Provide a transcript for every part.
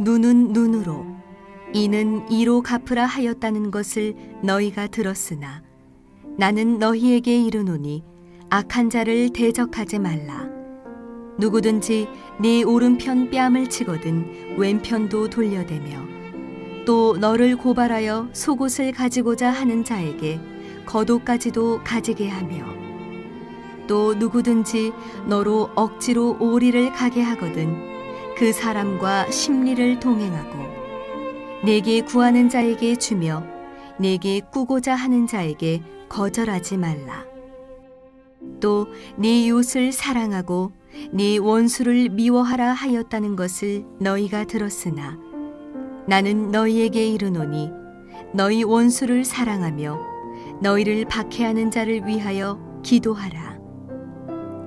눈은 눈으로 이는 이로 갚으라 하였다는 것을 너희가 들었으나 나는 너희에게 이르노니 악한 자를 대적하지 말라. 누구든지 네 오른편 뺨을 치거든 왼편도 돌려대며 또 너를 고발하여 속옷을 가지고자 하는 자에게 겉옷까지도 가지게 하며 또 누구든지 너로 억지로 오리를 가게 하거든 그 사람과 심리를 동행하고 내게 구하는 자에게 주며 내게 꾸고자 하는 자에게 거절하지 말라. 또 네 이웃을 사랑하고 네 원수를 미워하라 하였다는 것을 너희가 들었으나 나는 너희에게 이르노니 너희 원수를 사랑하며 너희를 박해하는 자를 위하여 기도하라.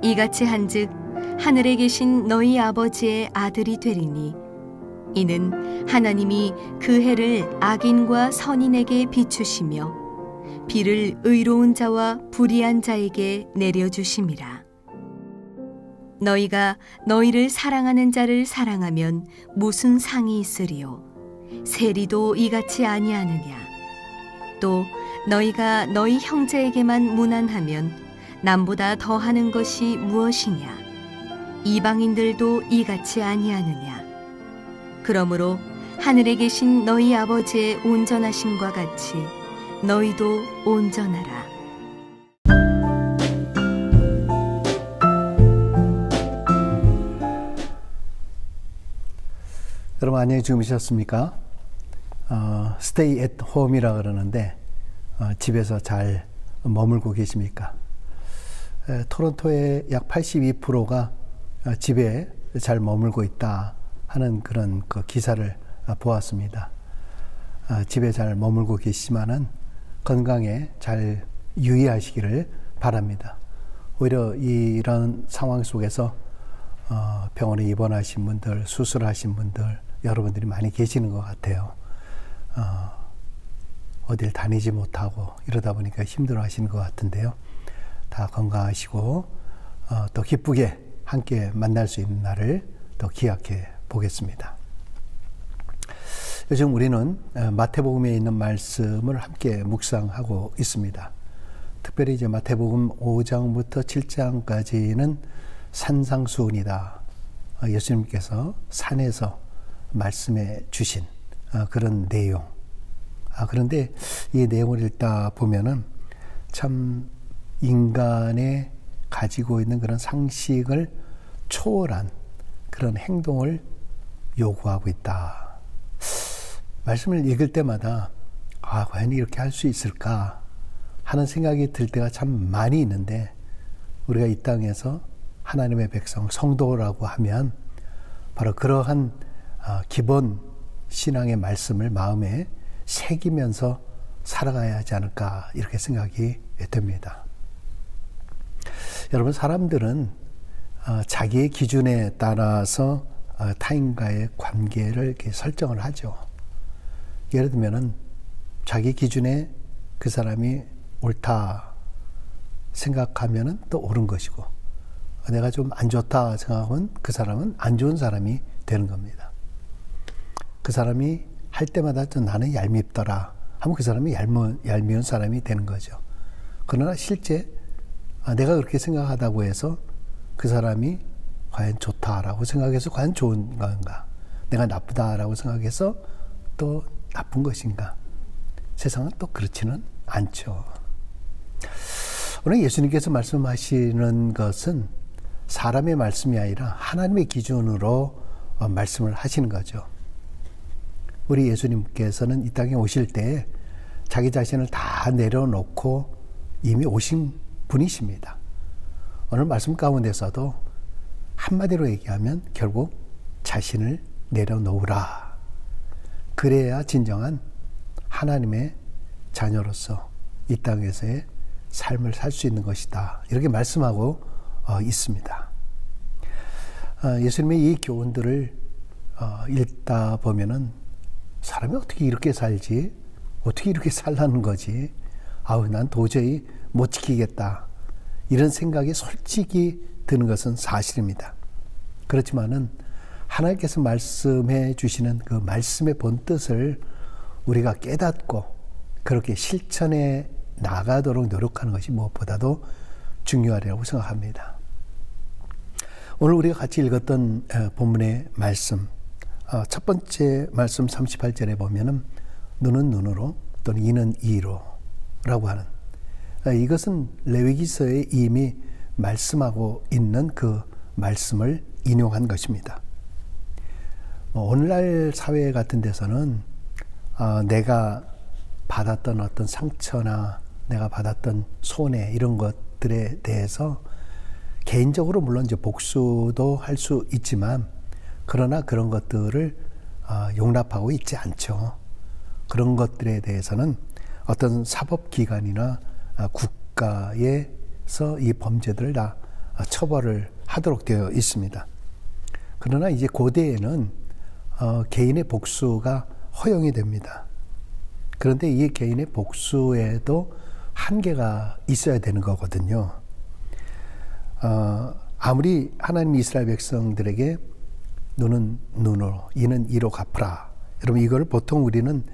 이같이 한즉 하늘에 계신 너희 아버지의 아들이 되리니 이는 하나님이 그 해를 악인과 선인에게 비추시며 비를 의로운 자와 불의한 자에게 내려주심이라. 너희가 너희를 사랑하는 자를 사랑하면 무슨 상이 있으리요? 세리도 이같이 아니하느냐? 또 너희가 너희 형제에게만 무난하면 남보다 더하는 것이 무엇이냐? 이방인들도 이같이 아니하느냐? 그러므로 하늘에 계신 너희 아버지의 온전하심과 같이 너희도 온전하라. 여러분 안녕히 주무셨습니까? Stay at home이라 그러는데 집에서 잘 머물고 계십니까? 토론토의 약 82%가 집에 잘 머물고 있다 하는 그런 그 기사를 보았습니다. 집에 잘 머물고 계시지만은 건강에 잘 유의하시기를 바랍니다. 오히려 이런 상황 속에서 병원에 입원하신 분들, 수술하신 분들 여러분들이 많이 계시는 것 같아요. 어딜 다니지 못하고 이러다 보니까 힘들어 하시는 것 같은데요. 다 건강하시고 또 기쁘게 함께 만날 수 있는 날을 또 기약해 보겠습니다. 요즘 우리는 마태복음에 있는 말씀을 함께 묵상하고 있습니다. 특별히 이제 마태복음 5장부터 7장까지는 산상수훈이다. 예수님께서 산에서 말씀해 주신 그런 내용. 그런데 이 내용을 읽다 보면은 참 인간의 가지고 있는 그런 상식을 초월한 그런 행동을 요구하고 있다. 말씀을 읽을 때마다 과연 이렇게 할 수 있을까 하는 생각이 들 때가 참 많이 있는데 우리가 이 땅에서 하나님의 백성, 성도라고 하면 바로 그러한 기본 신앙의 말씀을 마음에 새기면서 살아가야 하지 않을까 이렇게 생각이 됩니다. 여러분 사람들은 자기의 기준에 따라서 타인과의 관계를 이렇게 설정을 하죠. 예를 들면은 자기 기준에 그 사람이 옳다 생각하면은 또 옳은 것이고 내가 좀 안 좋다 생각하면 그 사람은 안 좋은 사람이 되는 겁니다. 그 사람이 할 때마다 좀 나는 얄밉더라 하면 그 사람이 얄미운 사람이 되는 거죠. 그러나 실제 내가 그렇게 생각하다고 해서 그 사람이 과연 좋다라고 생각해서 과연 좋은 건가? 내가 나쁘다라고 생각해서 또 나쁜 것인가? 세상은 또 그렇지는 않죠. 오늘 예수님께서 말씀하시는 것은 사람의 말씀이 아니라 하나님의 기준으로 말씀을 하시는 거죠. 우리 예수님께서는 이 땅에 오실 때 자기 자신을 다 내려놓고 이미 오신 분이십니다. 오늘 말씀 가운데서도 한마디로 얘기하면 결국 자신을 내려놓으라. 그래야 진정한 하나님의 자녀로서 이 땅에서의 삶을 살 수 있는 것이다. 이렇게 말씀하고 있습니다. 예수님의 이 교훈들을 읽다 보면은 사람이 어떻게 이렇게 살지? 어떻게 이렇게 살라는 거지? 난 도저히 못 지키겠다. 이런 생각이 솔직히 드는 것은 사실입니다. 그렇지만은 하나님께서 말씀해 주시는 그 말씀의 본뜻을 우리가 깨닫고 그렇게 실천해 나가도록 노력하는 것이 무엇보다도 중요하리라고 생각합니다. 오늘 우리가 같이 읽었던 본문의 말씀, 첫 번째 말씀 38절에 보면은 눈은 눈으로 또는 이는 이로 라고 하는, 이것은 레위기서에 이미 말씀하고 있는 그 말씀을 인용한 것입니다. 오늘날 사회 같은 데서는 내가 받았던 어떤 상처나 내가 받았던 손해 이런 것들에 대해서 개인적으로 물론 이제 복수도 할 수 있지만 그러나 그런 것들을 용납하고 있지 않죠. 그런 것들에 대해서는 어떤 사법기관이나 국가에서 이 범죄들을 다 처벌을 하도록 되어 있습니다. 그러나 이제 고대에는 개인의 복수가 허용이 됩니다. 그런데 이 개인의 복수에도 한계가 있어야 되는 거거든요. 아무리 하나님이 이스라엘 백성들에게 눈은 눈으로, 이는 이로 갚으라. 여러분 이걸 보통 우리는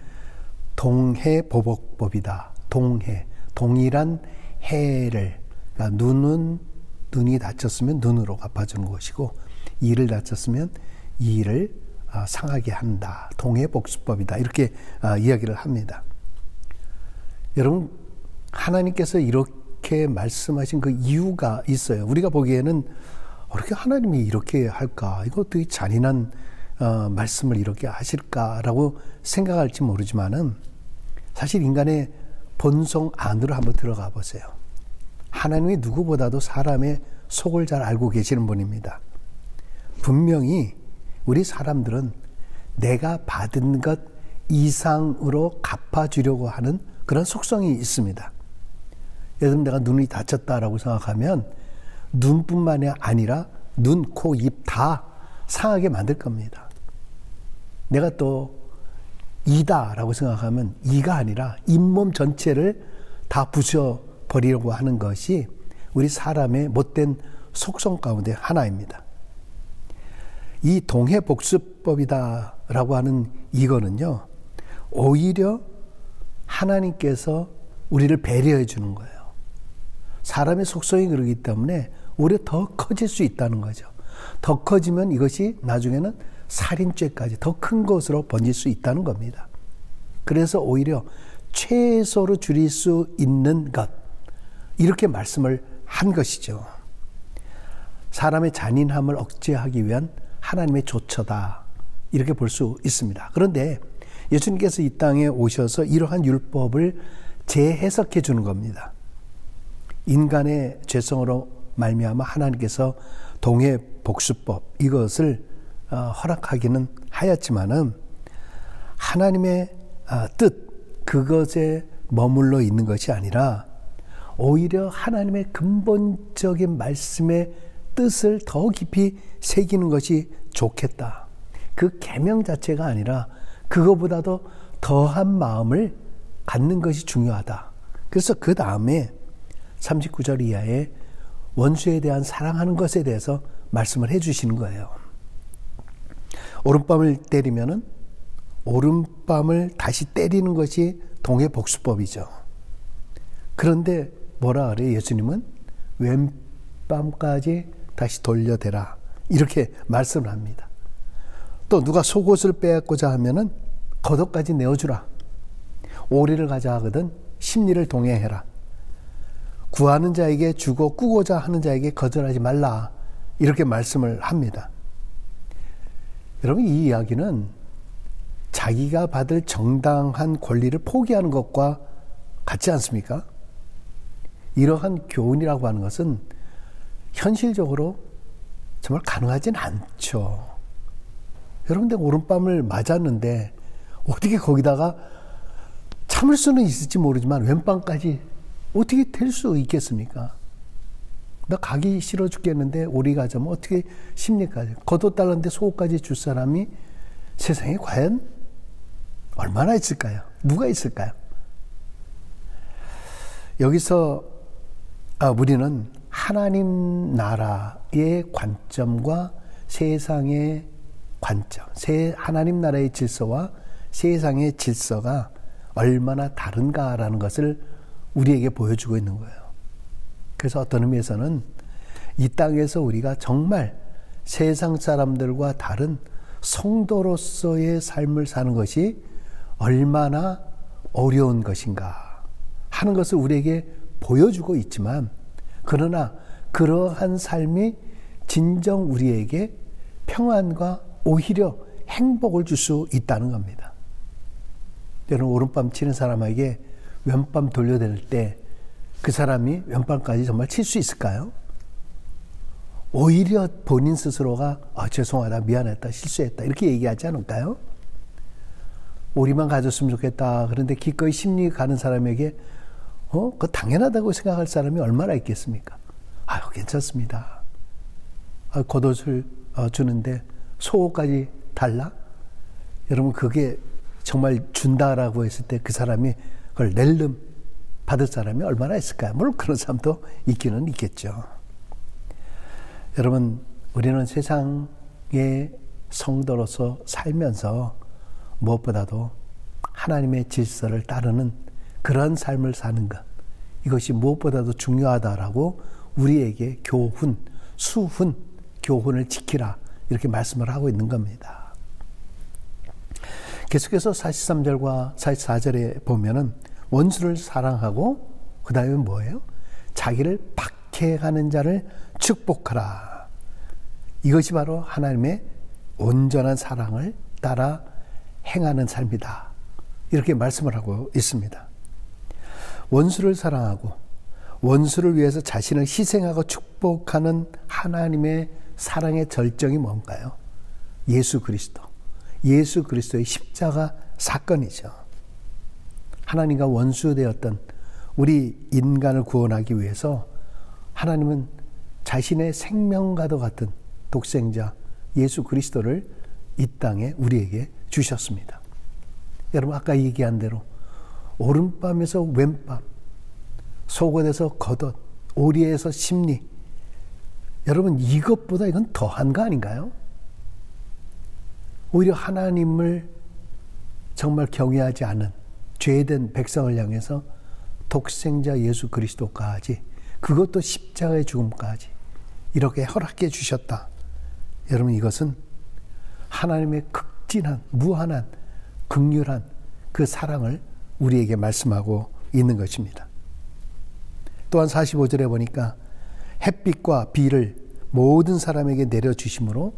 동해보복법이다. 동일한 해를, 그러니까 눈이 다쳤으면 눈으로 갚아주는 것이고 이를 다쳤으면 이를 상하게 한다. 동해복수법이다. 이렇게 이야기를 합니다. 여러분 하나님께서 이렇게 말씀하신 그 이유가 있어요. 우리가 보기에는 어떻게 하나님이 이렇게 할까? 이거 어떻게 잔인한 말씀을 이렇게 하실까라고 생각할지 모르지만은 사실 인간의 본성 안으로 한번 들어가 보세요. 하나님이 누구보다도 사람의 속을 잘 알고 계시는 분입니다. 분명히 우리 사람들은 내가 받은 것 이상으로 갚아주려고 하는 그런 속성이 있습니다. 예를 들면 내가 눈이 다쳤다라고 생각하면 눈뿐만이 아니라 눈, 코, 입 다 상하게 만들 겁니다. 내가 또 이다라고 생각하면 이가 아니라 잇몸 전체를 다 부숴버리려고 하는 것이 우리 사람의 못된 속성 가운데 하나입니다. 이 동해복수법이다라고 하는 이거는요, 오히려 하나님께서 우리를 배려해 주는 거예요. 사람의 속성이 그러기 때문에 오히려 더 커질 수 있다는 거죠. 더 커지면 이것이 나중에는 살인죄까지 더 큰 것으로 번질 수 있다는 겁니다. 그래서 오히려 최소로 줄일 수 있는 것, 이렇게 말씀을 한 것이죠. 사람의 잔인함을 억제하기 위한 하나님의 조처다, 이렇게 볼 수 있습니다. 그런데 예수님께서 이 땅에 오셔서 이러한 율법을 재해석해 주는 겁니다. 인간의 죄성으로 말미암아 하나님께서 동해복수법 이것을 허락하기는 하였지만은 하나님의 뜻, 그것에 머물러 있는 것이 아니라 오히려 하나님의 근본적인 말씀의 뜻을 더 깊이 새기는 것이 좋겠다. 그 계명 자체가 아니라 그거보다도 더한 마음을 갖는 것이 중요하다. 그래서 그 다음에 39절 이하에 원수에 대한 사랑하는 것에 대해서 말씀을 해주시는 거예요. 오른밤을 때리면은 오른밤을 다시 때리는 것이 동해복수법이죠. 그런데 뭐라 그래요? 예수님은 왼밤까지 다시 돌려대라, 이렇게 말씀을 합니다. 또 누가 속옷을 빼앗고자 하면은 겉옷까지 내어주라. 오리를 가자 하거든 십리를 동해해라. 구하는 자에게 주고 꾸고자 하는 자에게 거절하지 말라, 이렇게 말씀을 합니다. 여러분 이 이야기는 자기가 받을 정당한 권리를 포기하는 것과 같지 않습니까? 이러한 교훈이라고 하는 것은 현실적으로 정말 가능하진 않죠. 여러분들 오른밤을 맞았는데 어떻게 거기다가 참을 수는 있을지 모르지만 왼밤까지 어떻게 될 수 있겠습니까? 나 가기 싫어 죽겠는데 오리 가자면 어떻게 십니까? 겉옷 달라는데 속옷까지 줄 사람이 세상에 과연 얼마나 있을까요? 누가 있을까요? 여기서 우리는 하나님 나라의 관점과 세상의 관점, 하나님 나라의 질서와 세상의 질서가 얼마나 다른가라는 것을 우리에게 보여주고 있는 거예요. 그래서 어떤 의미에서는 이 땅에서 우리가 정말 세상 사람들과 다른 성도로서의 삶을 사는 것이 얼마나 어려운 것인가 하는 것을 우리에게 보여주고 있지만, 그러나 그러한 삶이 진정 우리에게 평안과 오히려 행복을 줄 수 있다는 겁니다. 여러분, 오른밤 치는 사람에게 왼밤 돌려댈 때 그 사람이 왼밤까지 정말 칠 수 있을까요? 오히려 본인 스스로가 죄송하다, 미안했다, 실수했다 이렇게 얘기하지 않을까요? 우리만 가졌으면 좋겠다. 그런데 기꺼이 심리 가는 사람에게 그거 당연하다고 생각할 사람이 얼마나 있겠습니까? 괜찮습니다. 겉옷을 주는데 속옷까지 달라? 여러분, 그게 정말 준다라고 했을 때 그 사람이 그걸 낼름 받을 사람이 얼마나 있을까요? 물론 그런 사람도 있기는 있겠죠. 여러분, 우리는 세상의 성도로서 살면서 무엇보다도 하나님의 질서를 따르는 그런 삶을 사는 것, 이것이 무엇보다도 중요하다라고 우리에게 수훈, 교훈을 지키라 이렇게 말씀을 하고 있는 겁니다. 계속해서 43절과 44절에 보면은 원수를 사랑하고 그 다음에 뭐예요? 자기를 박해하는 자를 축복하라. 이것이 바로 하나님의 온전한 사랑을 따라 행하는 삶이다. 이렇게 말씀을 하고 있습니다. 원수를 사랑하고 원수를 위해서 자신을 희생하고 축복하는 하나님의 사랑의 절정이 뭔가요? 예수 그리스도의 십자가 사건이죠. 하나님과 원수되었던 우리 인간을 구원하기 위해서 하나님은 자신의 생명과도 같은 독생자 예수 그리스도를 이 땅에 우리에게 주셨습니다. 여러분, 아까 얘기한 대로 오른밤에서 왼밤, 속옷에서 겉옷, 오리에서 심리, 여러분, 이것보다 이건 더한 거 아닌가요? 오히려 하나님을 정말 경외하지 않은 죄된 백성을 향해서 독생자 예수 그리스도까지, 그것도 십자가의 죽음까지 이렇게 허락해 주셨다. 여러분, 이것은 하나님의 극진한, 무한한, 극률한 그 사랑을 우리에게 말씀하고 있는 것입니다. 또한 45절에 보니까 햇빛과 비를 모든 사람에게 내려주심으로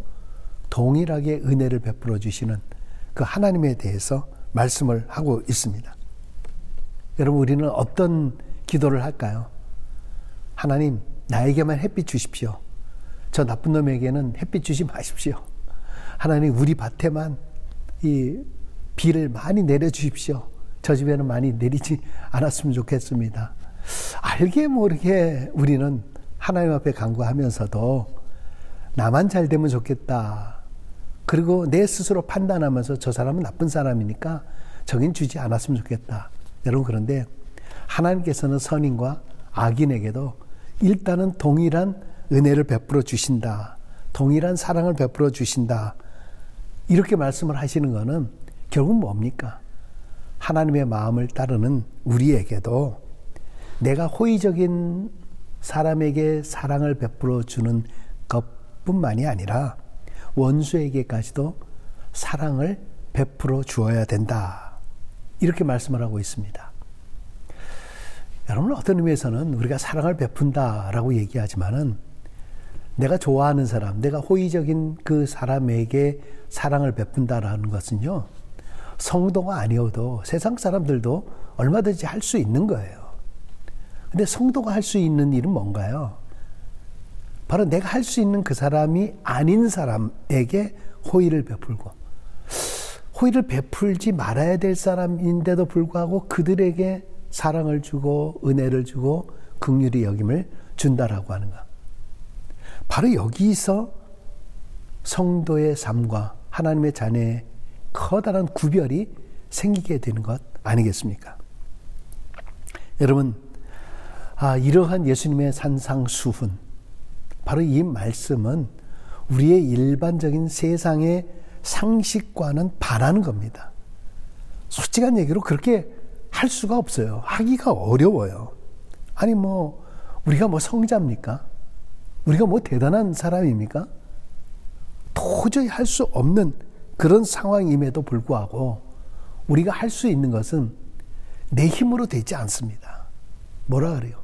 동일하게 은혜를 베풀어 주시는 그 하나님에 대해서 말씀을 하고 있습니다. 여러분, 우리는 어떤 기도를 할까요? 하나님, 나에게만 햇빛 주십시오. 저 나쁜 놈에게는 햇빛 주지 마십시오. 하나님, 우리 밭에만 이 비를 많이 내려주십시오. 저 집에는 많이 내리지 않았으면 좋겠습니다. 알게 모르게 우리는 하나님 앞에 간구하면서도 나만 잘 되면 좋겠다. 그리고 내 스스로 판단하면서 저 사람은 나쁜 사람이니까 저긴 주지 않았으면 좋겠다. 여러분, 그런데 하나님께서는 선인과 악인에게도 일단은 동일한 은혜를 베풀어 주신다. 동일한 사랑을 베풀어 주신다. 이렇게 말씀을 하시는 것은 결국 뭡니까? 하나님의 마음을 따르는 우리에게도 내가 호의적인 사람에게 사랑을 베풀어 주는 것뿐만이 아니라 원수에게까지도 사랑을 베풀어 주어야 된다. 이렇게 말씀을 하고 있습니다. 여러분, 어떤 의미에서는 우리가 사랑을 베푼다라고 얘기하지만은 내가 좋아하는 사람, 내가 호의적인 그 사람에게 사랑을 베푼다라는 것은요, 성도가 아니어도 세상 사람들도 얼마든지 할 수 있는 거예요. 근데 성도가 할 수 있는 일은 뭔가요? 바로 내가 할 수 있는 그 사람이 아닌 사람에게 호의를 베풀고, 호의를 베풀지 말아야 될 사람인데도 불구하고 그들에게 사랑을 주고 은혜를 주고 긍휼히 여김을 준다라고 하는 것. 바로 여기서 성도의 삶과 하나님의 자녀의 커다란 구별이 생기게 되는 것 아니겠습니까? 여러분, 이러한 예수님의 산상수훈, 바로 이 말씀은 우리의 일반적인 세상의 상식과는 반하는 겁니다. 솔직한 얘기로 그렇게 할 수가 없어요. 하기가 어려워요. 아니 우리가 성자입니까? 우리가 대단한 사람입니까? 도저히 할 수 없는 그런 상황임에도 불구하고 우리가 할 수 있는 것은 내 힘으로 되지 않습니다. 뭐라 그래요?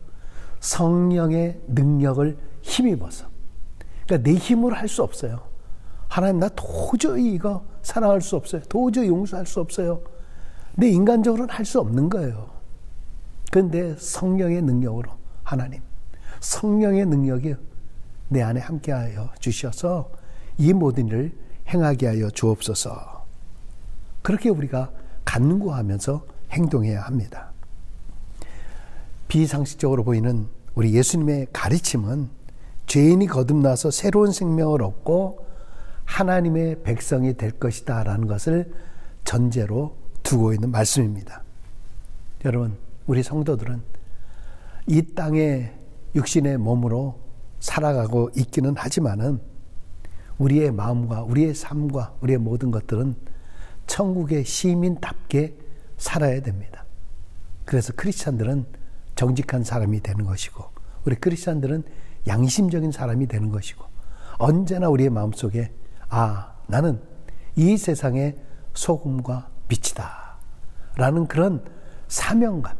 성령의 능력을 힘입어서. 그러니까 내 힘으로 할 수 없어요. 하나님, 나 도저히 이거 사랑할 수 없어요. 도저히 용서할 수 없어요. 내 인간적으로는 할 수 없는 거예요. 그런데 성령의 능력으로, 하나님, 성령의 능력이 내 안에 함께하여 주셔서 이 모든 일을 행하게 하여 주옵소서. 그렇게 우리가 간구하면서 행동해야 합니다. 비상식적으로 보이는 우리 예수님의 가르침은 죄인이 거듭나서 새로운 생명을 얻고 하나님의 백성이 될 것이다 라는 것을 전제로 두고 있는 말씀입니다. 여러분, 우리 성도들은 이 땅의 육신의 몸으로 살아가고 있기는 하지만은 우리의 마음과 우리의 삶과 우리의 모든 것들은 천국의 시민답게 살아야 됩니다. 그래서 크리스찬들은 정직한 사람이 되는 것이고, 우리 크리스찬들은 양심적인 사람이 되는 것이고, 언제나 우리의 마음속에 나는 이 세상의 소금과 빛이다 라는 그런 사명감,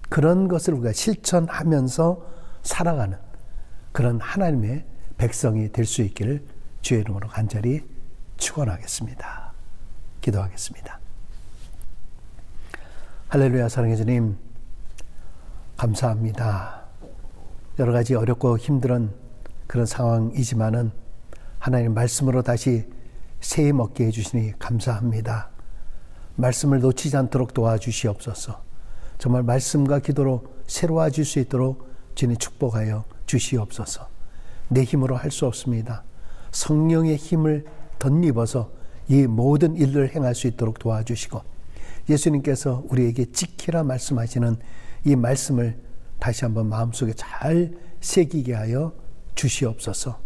그런 것을 우리가 실천하면서 살아가는 그런 하나님의 백성이 될 수 있기를 주의 이름으로 간절히 축원하겠습니다. 기도하겠습니다. 할렐루야. 사랑해 주님, 감사합니다. 여러 가지 어렵고 힘든 그런 상황이지만은 하나님 말씀으로 다시 새 힘 얻게 해주시니 감사합니다. 말씀을 놓치지 않도록 도와주시옵소서. 정말 말씀과 기도로 새로워질 수 있도록 주님 축복하여 주시옵소서. 내 힘으로 할 수 없습니다. 성령의 힘을 덧입어서 이 모든 일을 행할 수 있도록 도와주시고, 예수님께서 우리에게 지키라 말씀하시는 이 말씀을 다시 한번 마음속에 잘 새기게 하여 주시옵소서.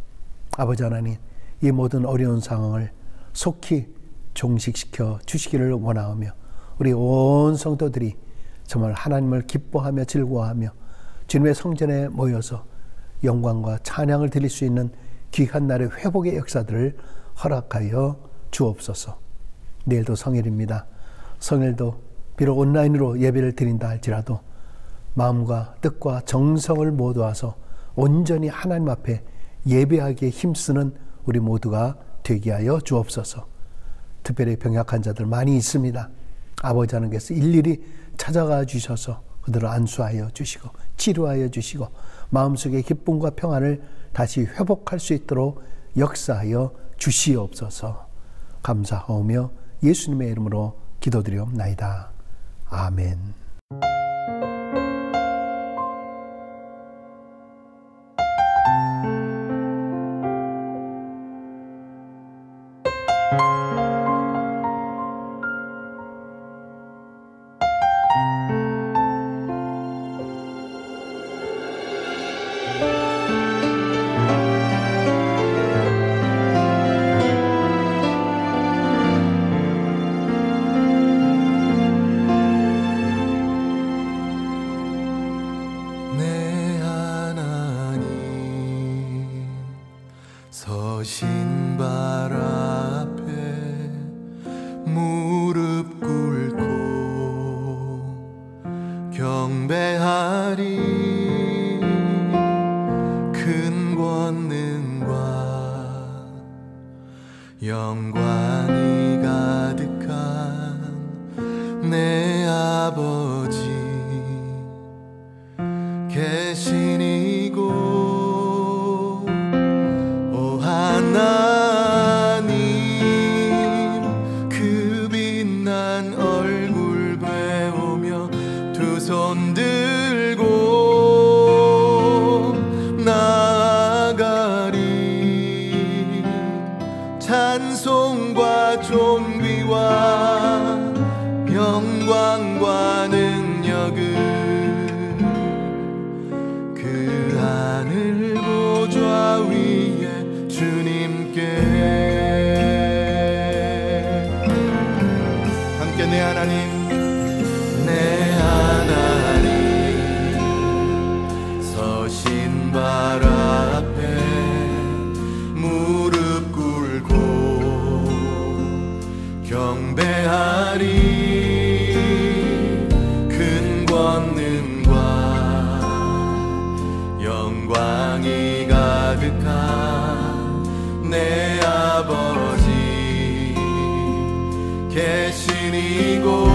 아버지 하나님, 이 모든 어려운 상황을 속히 종식시켜 주시기를 원하오며, 우리 온 성도들이 정말 하나님을 기뻐하며 즐거워하며 주님의 성전에 모여서 영광과 찬양을 드릴 수 있는 귀한 날의 회복의 역사들을 허락하여 주옵소서. 내일도 성일입니다. 성일도 비록 온라인으로 예배를 드린다 할지라도 마음과 뜻과 정성을 모두와서 온전히 하나님 앞에 예배하기에 힘쓰는 우리 모두가 되게 하여 주옵소서. 특별히 병약한 자들 많이 있습니다. 아버지 하나님께서 일일이 찾아가 주셔서 그들을 안수하여 주시고 치료하여 주시고 마음속의 기쁨과 평안을 다시 회복할 수 있도록 역사하여 주시옵소서. 감사하오며 예수님의 이름으로 기도드리옵나이다. 아멘. 신발 앞에 무릎 꿇고 경배하리. 큰 권능과 영광이 가득한 내 아버지 계신 이곳, 하나님 그 빛난 얼굴 배우며 두 손 들고 나아가리. 찬송과 가득한 내 아버지 계신 이곳